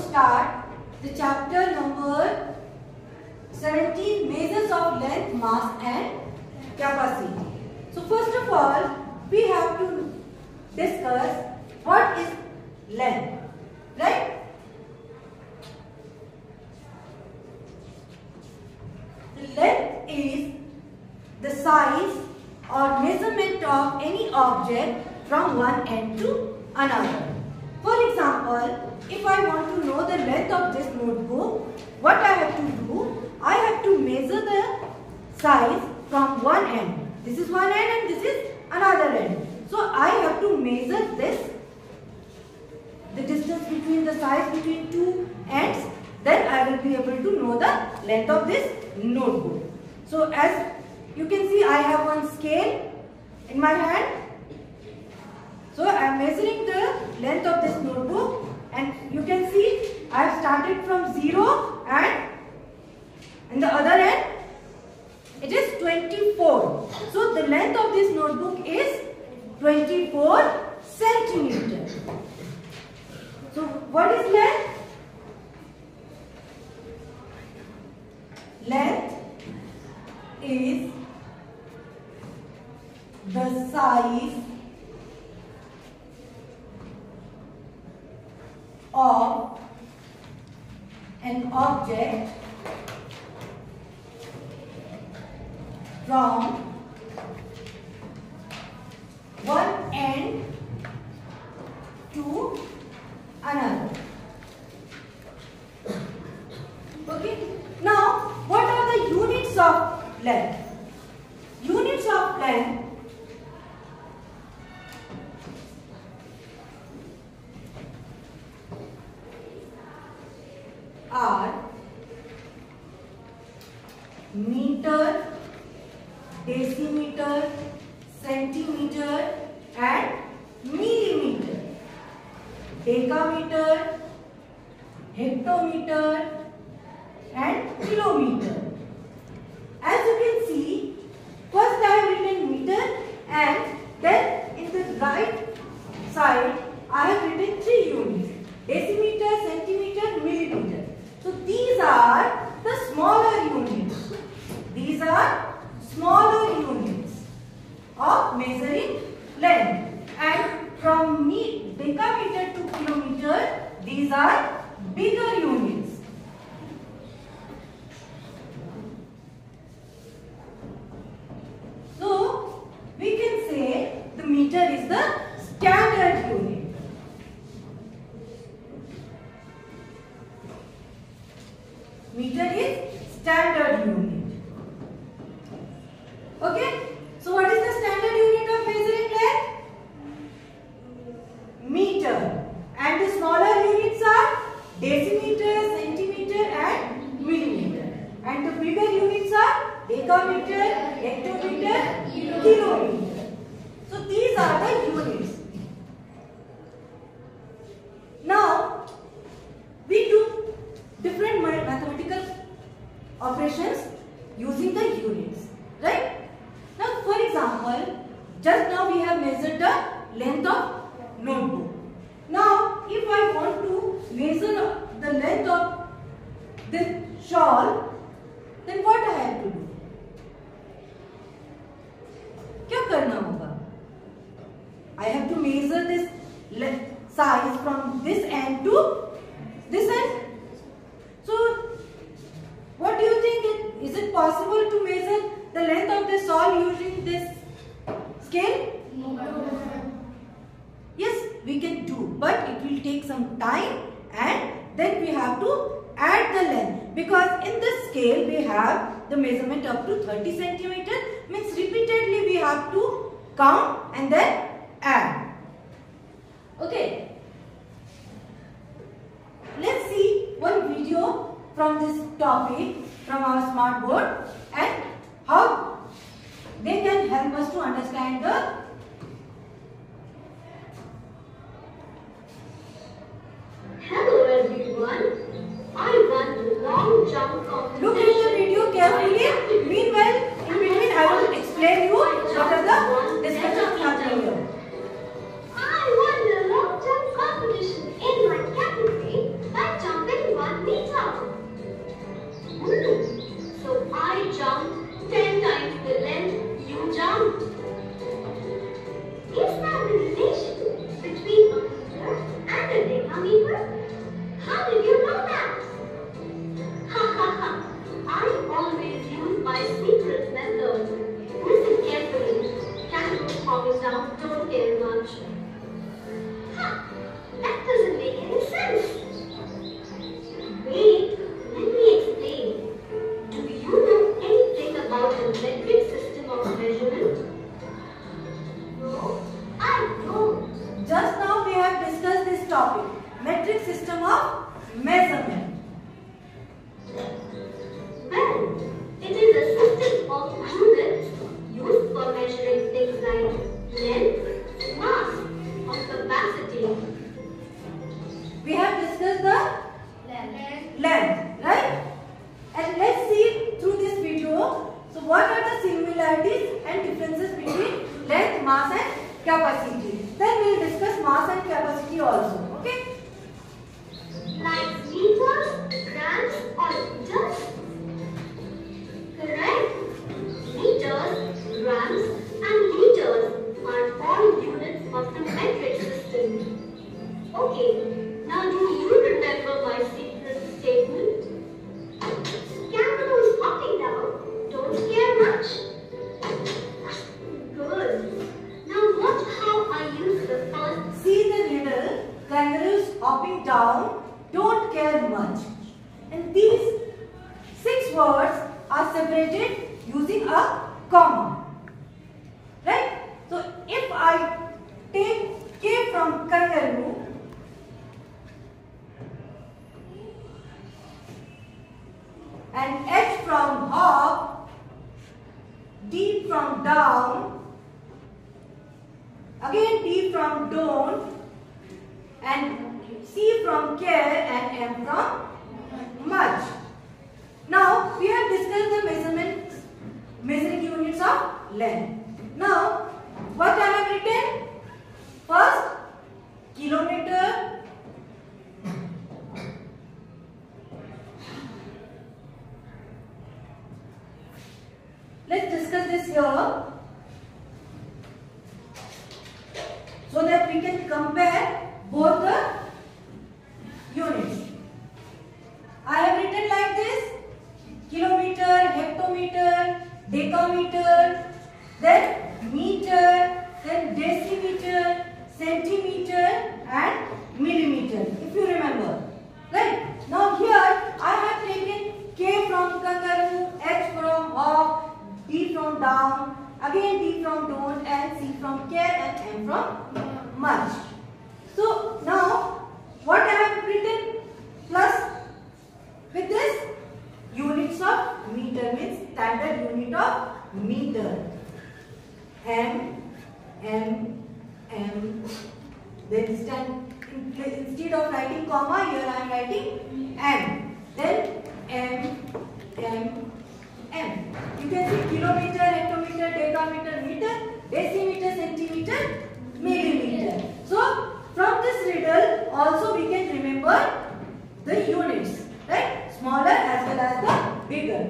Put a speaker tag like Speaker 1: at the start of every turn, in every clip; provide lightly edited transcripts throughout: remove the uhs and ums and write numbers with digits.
Speaker 1: start the chapter number 17, measures of length, mass and capacity. So first of all, we have to discuss what is length, right? The length is the size or measurement of any object from one end to another. For example, if I want to know the length of this notebook, what I have to do? I have to measure the size from one end. This is one end and this is another end. So I have to measure this, the distance between the size between two ends. Then I will be able to know the length of this notebook. So as you can see, I have one scale in my hand. So I am measuring the length of this notebook, and you can see I have started from 0 and in the other end it is 24. So the length of this notebook is 24 centimeters. So what is length? Length is the size of an object from one end to another. Okay. Now, what are the units of length? Units of length are meter, decimeter, centimeter and millimeter, decameter, hectometer and kilometer. As you can see, first I have written meter, and then in the right side I have written 3 units: decimeter, centimeter, millimeter. So these are the smaller units. These are smaller units of measuring length, and from decameter to kilometer, these are bigger units. So we can say the meter is the standard unit. Meter is standard unit. Okay. So what is the standard unit of measuring length? Meter. And the smaller units are decimeter, centimeter and millimeter. And the bigger units are decameter, hectometer, kilometer. So these are the units. Now we do different mathematical operations using the units, right? Now for example, just now we have measured the length of notebook. Now if I want to measure the length of this shawl, then what I have to do? क्या करना होगा? I have to measure this size from this end to this end. So what do you think? Is it possible to measure the length of the shawl using this scale? No. Yes, we can do, but it will take some time, and then we have to add the length, because in this scale we have the measurement up to 30 centimeter, means repeatedly we have to count and then add. Okay. Let's see one video from this topic from our smart board, and how they can help us to understand the
Speaker 2: Hello everyone. I won the long jump competition.
Speaker 1: Look at the video carefully. Meanwhile, in between I will explain you what are the discussions happening here.
Speaker 2: I won the long jump competition in my category by jumping pounds down don't care much. Huh, that doesn't make any sense. Wait, let me explain. Do you know anything about the metric system of measurement? No, I don't.
Speaker 1: Just now we have discussed this topic, metric system of measurement.
Speaker 2: Well, it is a system of units used for measuring things like length, mass, or capacity.
Speaker 1: We have discussed the length, right? And let's see through this video. So what are the similarities and differences between length, mass and capacity? Then we will discuss mass and capacity also. Okay?
Speaker 2: Like meters, grams, or liters? Correct. Meters, grams, and liters are all units of the metric system. Okay, now do you remember my secret statement? Kangaroos hopping down don't care much. Good. Now watch how I use the first.
Speaker 1: See the riddle, kangaroos hopping down don't care much. And these 6 words are separated using a comma. Right? So if I take K from kangaroo, and H from hop, D from down, again D from don't, and C from care, and M from much. Now we have discussed the measuring units of length. Now what I have written? First, kilometer. Let's discuss this here so that we can compare both the units. I have written like this: kilometer, hectometer, decameter, then meter, then decimeter, centimeter and millimeter, if you remember. Right? Now here I have taken K from kangaroo, H from hop, D from down, again D from don't, and C from care, and M from much. So now what I have written plus with this units of meter means standard unit of meter. M, then instead of writing comma, here I am writing M. Then M. You can see kilometer, hectometer, decameter, meter, decimeter, centimeter, millimeter. So from this riddle also we can remember the units, right? Smaller as well as the bigger.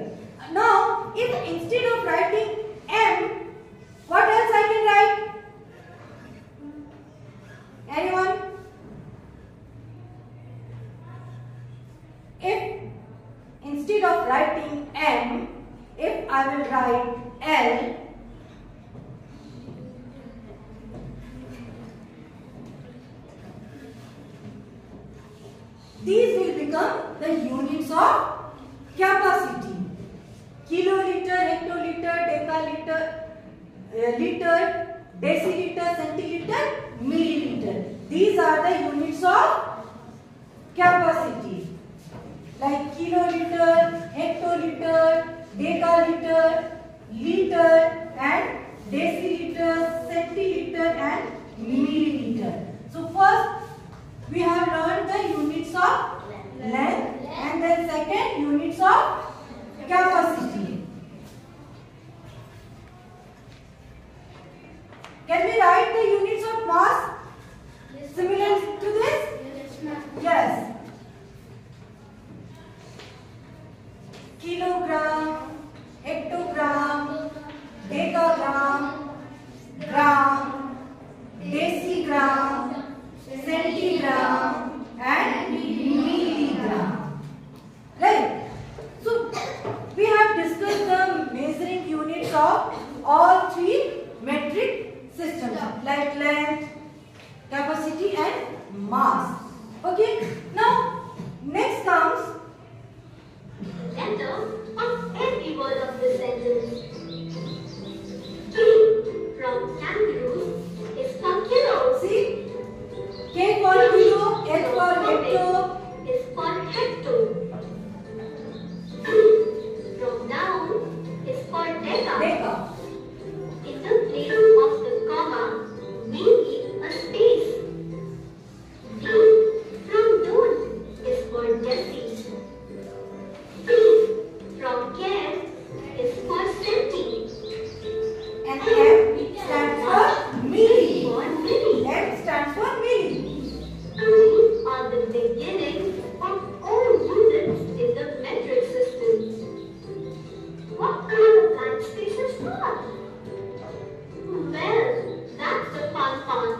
Speaker 1: Now if instead of writing M, what else I can write? Anyone? If instead of writing M, if I will write L, these will become the units of capacity. Kiloliter, hectoliter, decaliter, liter, deciliter, centiliter, milliliter. These are the units of capacity. Like kiloliter, hectoliter, decaliter, liter and deciliter, centiliter and milliliter. So first we have learned the units of length and then second units of capacity. Can we write the units of mass similar to this? Yes. Kilogram, hectogram, decagram, gram, decigram, centigram and milligram. Right? So we have discussed the measuring units of all 3 metric systems. like length, capacity and mass. Okay. Now next comes
Speaker 2: letter of every word of the sentence. K from kangaroos is for kilo.
Speaker 1: See, K for kilo, H for hecto
Speaker 2: is for hecto. From down is for deca.
Speaker 1: deca.
Speaker 2: In the place of the comma, we need a space. D from don't is for deci. C from care is for centi.
Speaker 1: And M stands for milli.
Speaker 2: For milli.
Speaker 1: M stands for milli.
Speaker 2: These are the beginning of all units in the metric system. What are the blank spaces for? Well, that's the fun part.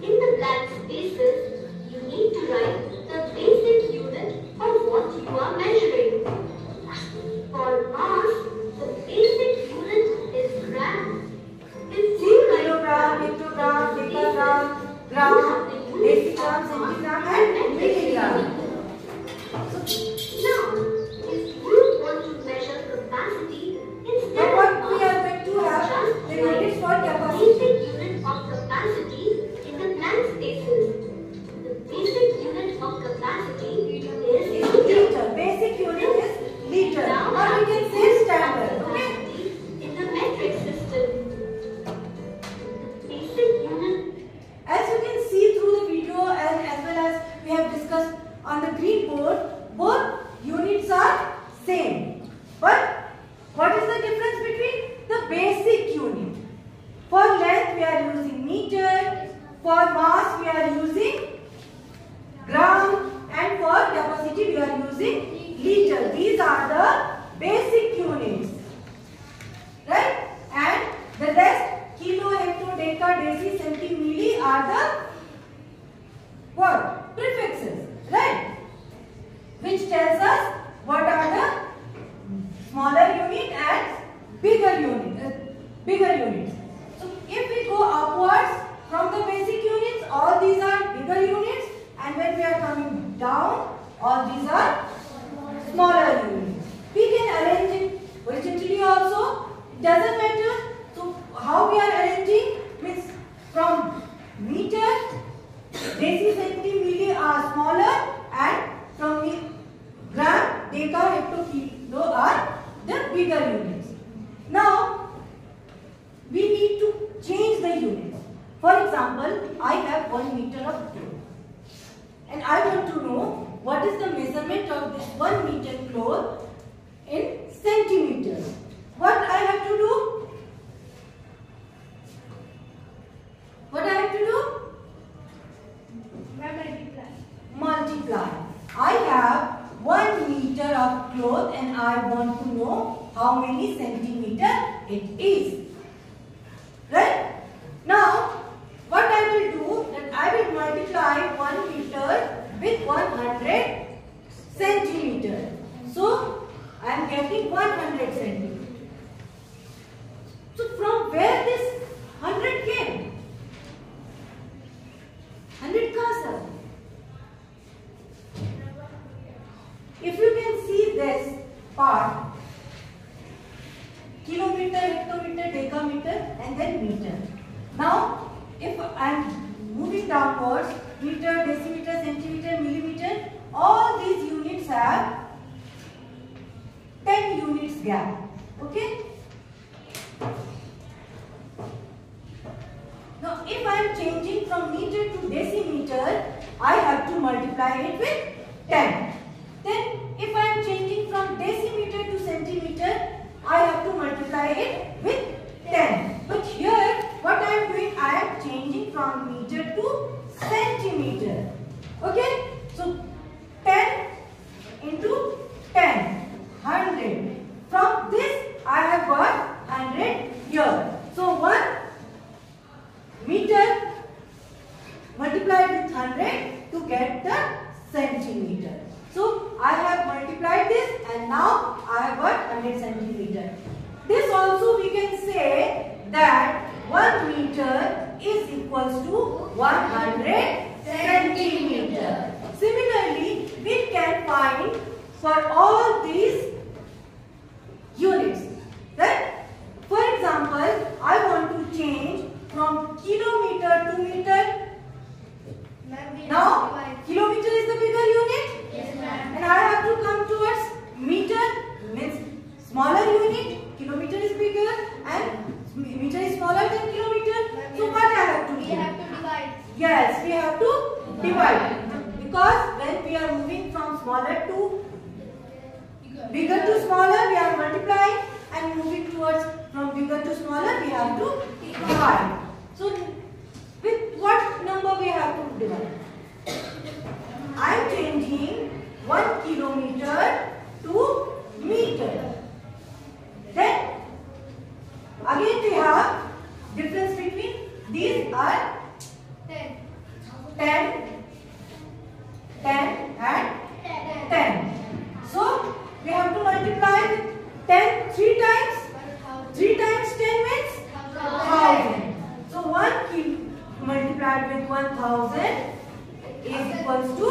Speaker 2: In the blank spaces, you need to write the basic unit of what you are measuring. For mass, the basic unit is gram. If
Speaker 1: See,
Speaker 2: you write
Speaker 1: kilogram, hectogram, decagram, gram, decigram, centigram and milligram.
Speaker 2: now, if you want to measure capacity, instead
Speaker 1: Now what
Speaker 2: of
Speaker 1: we are going to have
Speaker 2: just
Speaker 1: the units for
Speaker 2: write
Speaker 1: capacity.
Speaker 2: basic unit of capacity in the blank spaces. The basic unit of capacity is
Speaker 1: Is
Speaker 2: liter.
Speaker 1: liter. Basic unit is liter. Or we can say standard. Okay.
Speaker 2: Capacity in the metric system. The basic unit
Speaker 1: As you can see through the video and as well as we have discussed on the green board, both units are same. But what is the difference between the basic unit? For length we are using meter, for mass we are using gram and for capacity we are using liter. These are the basic units. Right? And the rest kilo, hecto, deca, deci, centi, milli are the what? Prefixes. Right? Which tells us what are the smaller unit and bigger units. So if we go upwards from the basic units, all these are bigger units, and when we are coming down, all these are smaller units. We can arrange it horizontally also. It doesn't matter. So how we are arranging means from meter, deci, centi, milli are smaller, and from gram, deca, hecto, kilo are the bigger units. Now we need to change the units. For example, I have 1 meter of cloth and I want to know what is the measurement of this 1 meter cloth in centimeters. What I have to do? What I have to do? Multiply. I have 1 meter of cloth and I want to know how many centimeter it is. Right? Now, what I will do that I will multiply 1 meter with 100 centimeter. So, I am getting 100 centimeter. So, from where this 100 came? 100 kasa. If you can see this part, kilometer, hectometer, decameter and then meter. Now, if I am moving downwards, meter, decimeter, centimeter, millimeter, all these units have 10 units gap. Okay? Now, if I am changing from meter to decimeter, I have to multiply it with 10. Then, if I am changing from decimeter to centimeter, I have to multiply it with 10. But here, what I am doing, I am changing from meter to centimeter. Okay? So, 10 into 10, 100. From this, I have got 100 here. So, 1 meter multiplied with 100 to get the centimeter. So, I have multiplied this and now I have got 100 centimeter. This also we can say that 1 meter is 100 centimeter. Similarly, we can find for all these units. Right? For example, I want to change from kilometer to meter. Now, kilometer is the bigger unit.
Speaker 3: Yes, ma'am.
Speaker 1: And I have to come towards meter, means smaller unit. Kilometer is bigger and meter is smaller than kilometer. So what I have to do?
Speaker 3: We have to divide.
Speaker 1: Yes, we have to divide. Because when we are moving from smaller to bigger to smaller, we are multiplying, and moving towards from bigger to smaller, we have to divide. So with what number we have to divide? I am changing 1 kilometer to meter. Then again we have difference between these are
Speaker 3: 10.
Speaker 1: 10 and 10. So we have to multiply with 10 3 times. 3 times 10 means 1000. So 1 kilo multiplied with 1000 is equals to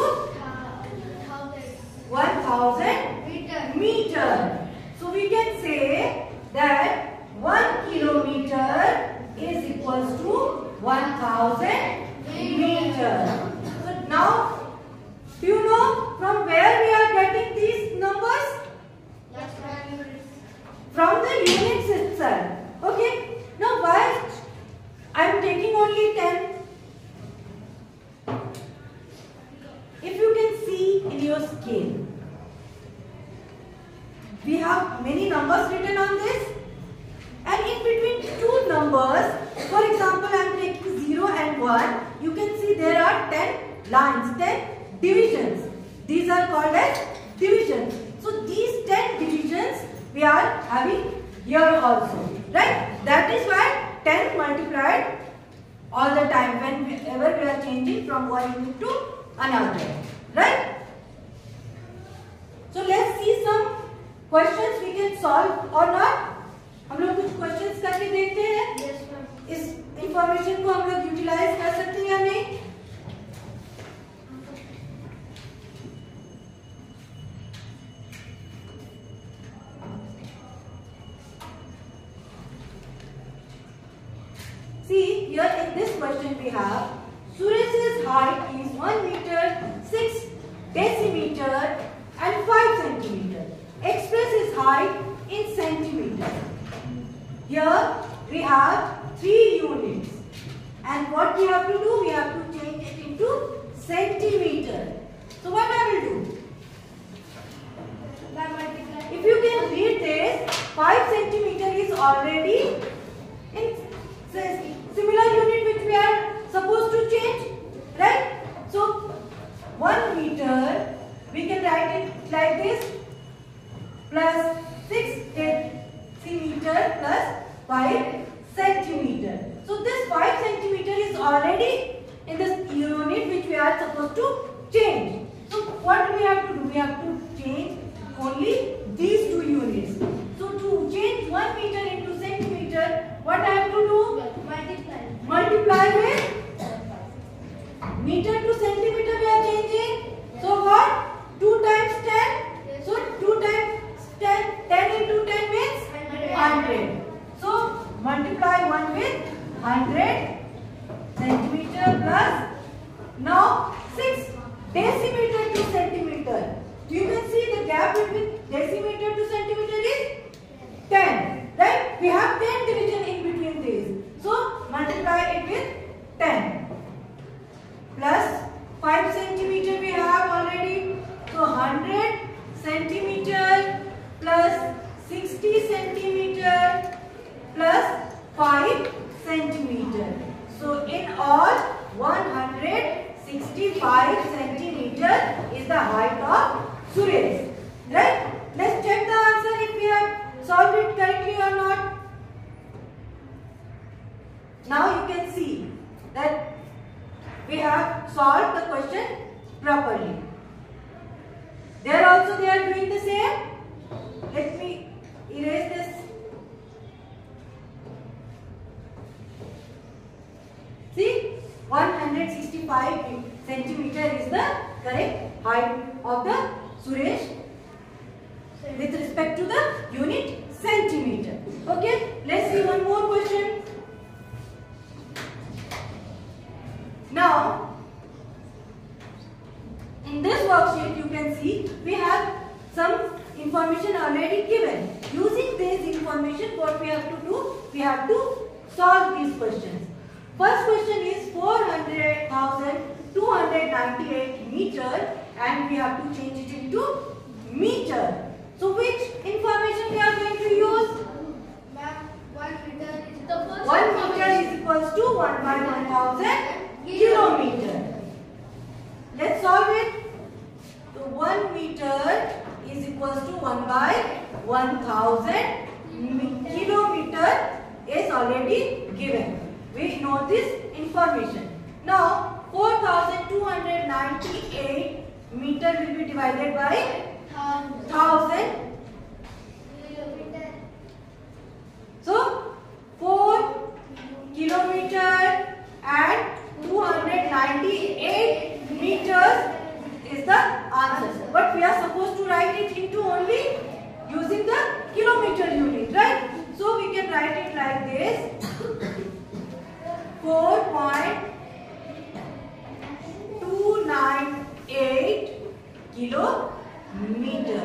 Speaker 1: 1000 meter. So we can say that 1 kilometer is equals to 1000 meter. So now, do you know from where we are getting these numbers? From the units itself. Okay. Now why I am taking only 10? If you can see in your scale, we have many numbers written on this, and in between two numbers, for example, I am taking 0 and 1, you can see there are 10 lines, 10 divisions. These are called as divisions. So these 10 divisions we are having here also, right? That is why 10 multiplied all the time whenever we are changing from one unit to another, right? So let's see some questions we can solve or not. हम लोग कुछ questions करके देखते हैं इस information को हम लोग यूटिलाइज कर सकते हैं या नहीं. See, here in this question we have Suresh's height is 1 meter 6 decimeter and 5 centimeter. Express his height in centimeter. Here we have 3 units, and what we have to do? We have to change it into centimeter. So what I will do? If you can read this, 5 centimeter is already in similar unit which we are supposed to change, right? So 1 meter we can write it like this, plus 6 decimeter plus 5 centimeter. So this 5 centimeter is already in this unit which we are supposed to change. So what we have to do? We have to change only these 2 units. So to change 1 meter into centimeter, what I have to do? Multiply with meter to centimeter we are changing. So what? 2 times 10. So 2 times 10. 10 into 10 means 100. So multiply 1 with 100 centimeter plus now 6 decimeter to centimeter. You can see the gap between decimeter to centimeter is 10. Right? We have 10 division in between these. So multiply it with 10 plus 5 centimeter we have already. So 100 centimeter plus 60 centimeter plus 5 centimeter. So in all 165 centimeter is the height of Suresh. Right? Let's check the answer if we have solved it correctly or not. Now you can see that we have solved the question properly. There also they are doing the same. Let me erase this. See, 100 5 centimeter is the correct height of the Suresh with respect to the unit centimeter. Okay, let's see one more question. Now, in this worksheet you can see we have some information already given. Using this information, what we have to do? We have to solve these questions. First question is 400,298 meter and we have to change it into meter. So which information we are going to use?
Speaker 3: Ma'am, 1 meter is the first
Speaker 1: 1 meter is equals to 1 by 1000 kilometer. Let's solve it. So 1 meter is equals to 1 by 1000 kilometer is already given. We know this information. Now 4298 meter will be divided by 1000. So 4 kilometer and 298 meters is the answer. But we are supposed to write it into only using the kilometer unit, right? So we can write it like this. 4.298 kilometer.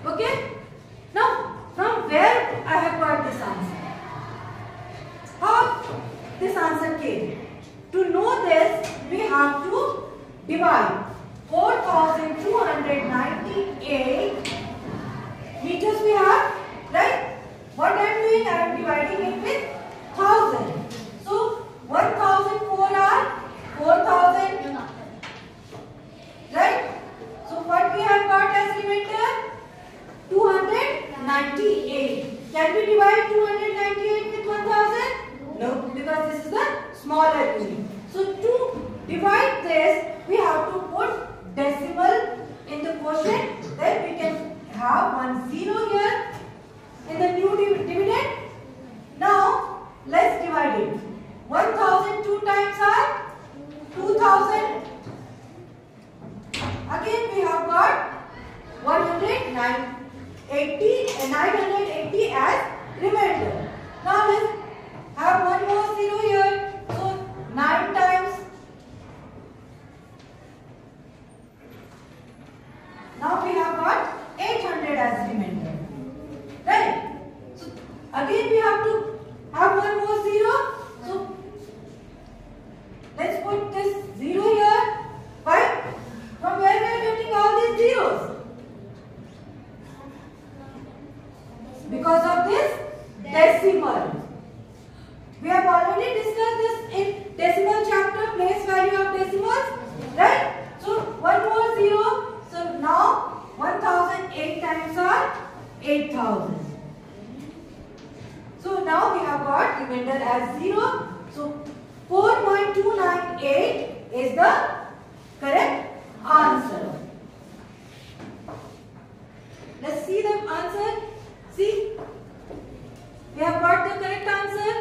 Speaker 1: Okay? Now, from where I have got this answer? How this answer came? To know this, we have to divide 4,298 meters we have, right? What I am doing? I am dividing it with 1000. So 1004 are 4000, right? So what we have got as remainder? 298. Can we divide 298 with 1000? No, because this is the smaller unit. So to divide this, we have to put decimal in the quotient. Then we can have 10 here in the new dividend. Now let's divide it. 1000 2 times are 2000. Again we have got 980 as remainder. Now let's have one more 0 here. So 9 times. Now we have got 800 as remainder. Right? So again we have to have one more 0. So let's put this 0 here. Why? From where we are getting all these zeros? Because of this decimal. We have already discussed this in decimal chapter, place value of decimals, right? So one more 0. So now 1008 times are 8000. So now we have got remainder as 0. So 4.298 is the correct answer. Let's see the answer. See, we have got the correct answer.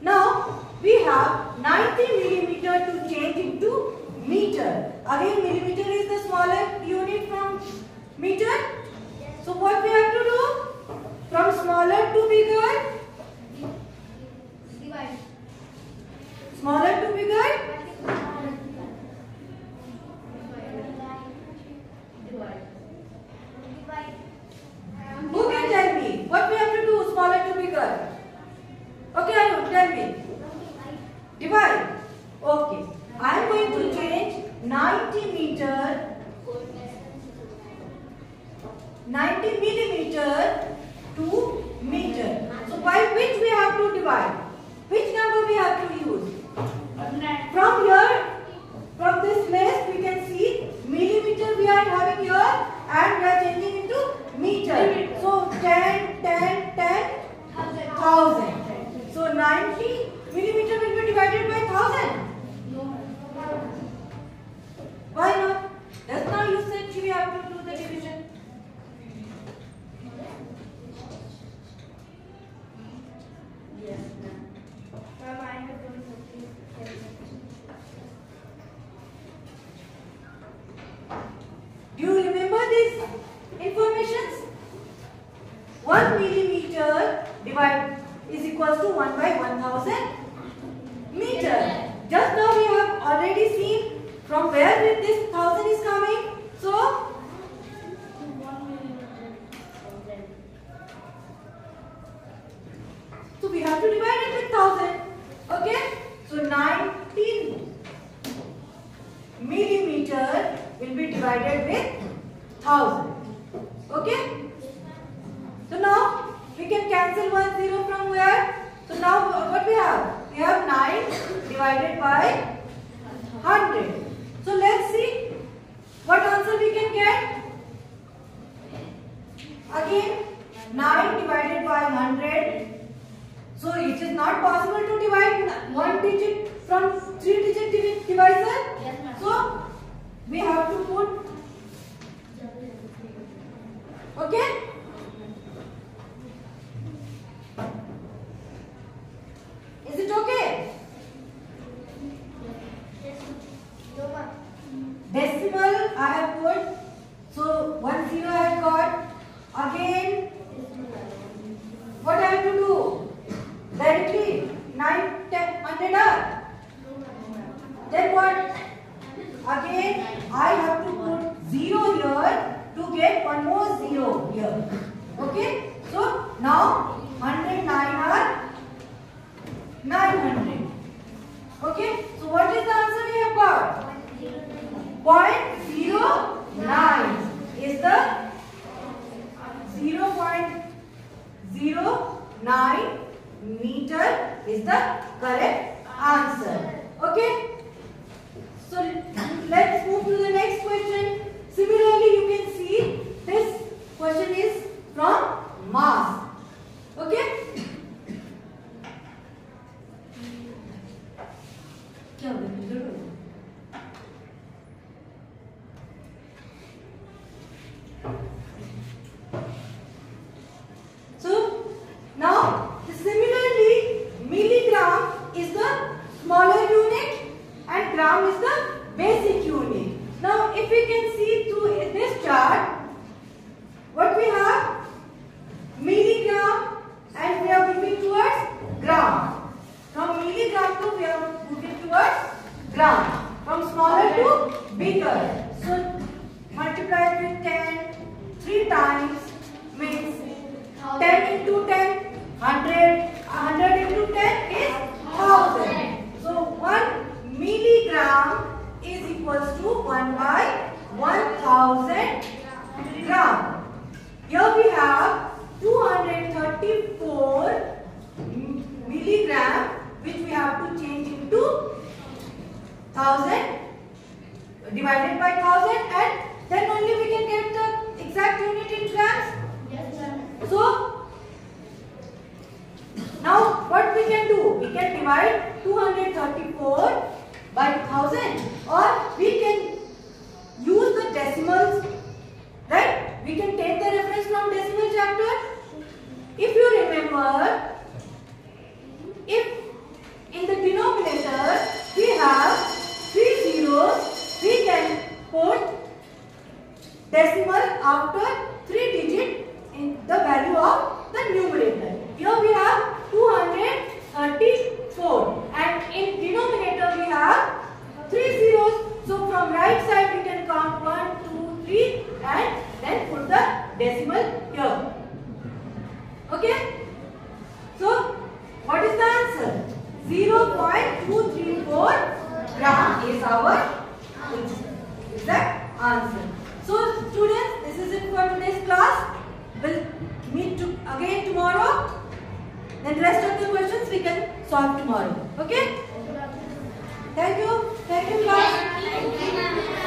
Speaker 1: Now we have 90 millimeter to change into meter. Again, millimeter is the smaller unit from meter. So what we have to do? From smaller to bigger.
Speaker 3: Divide.
Speaker 1: Smaller to bigger. Who can tell me what we have to do? Smaller to bigger. Okay, Anu, tell me. Divide. Okay. I am going to change 90 millimeter to meter. So by which we have to divide? Which number we have to use? From here, from this place we can see millimeter we are having here and we are changing into meter. So 10, 1000. So 90 millimeter will be divided by 1000. 1 by 1000 meter. Just now we have already seen from where this 1000 is coming. So we have to divide it with 1000. Okay? So 19 millimeter will be divided with 1000. Okay? So now we can cancel 1 0 from where? So now what we have? We have 9 divided by 100. So let's see what answer we can get. Again 9 divided by 100. So it is not possible to divide one digit from 3-digit divisor.
Speaker 3: Yes, ma'am.
Speaker 1: So we have to put. Okay? Is it okay? Decimal I have put. So 1 0 I have got. Again, what I have to do? Directly 9, 10, 100 are. Then what? Again, I have to put 0 here to get one more 0 here. Okay? So now 109 are 900. Okay? So what is the answer we have got? 0.09 is the 0.09 meter is the correct answer. Okay? So let's move to the next question. Similarly, you can see this question is from mass. Okay? So now similarly, milligram is the smaller unit and gram is the basic unit. Now if we can see through this chart, what we have? Milligram, and we are moving towards gram. From milligram to we are moving towards gram. From smaller to bigger. So multiply with 10 3 times means 10 into 10 100. 100 into 10 is 1000. So 1 milligram is equals to 1 by 1000 gram. Here we have 234 milligram, which we have to change into 1000 divided by 1000, and then only we can get the exact unit in grams.
Speaker 3: Yes, ma'am.
Speaker 1: So now what we can do? We can divide 234 by 1000, or we can use the decimals, right? We can take the reference from decimal chapter. If you remember, if in the denominator we have 3 zeros, we can put decimal after 3 digit in the value of the numerator. Here we have 234, and in denominator we have 3 zeros. So from right side we can count 1, 2, 3 and then put the decimal here. Okay? So what is the answer? 0.234 gram is our exact answer. So students, this is it for today's class. We'll meet again tomorrow. Then rest of the questions we can solve tomorrow. Okay? Thank you. Thank you class.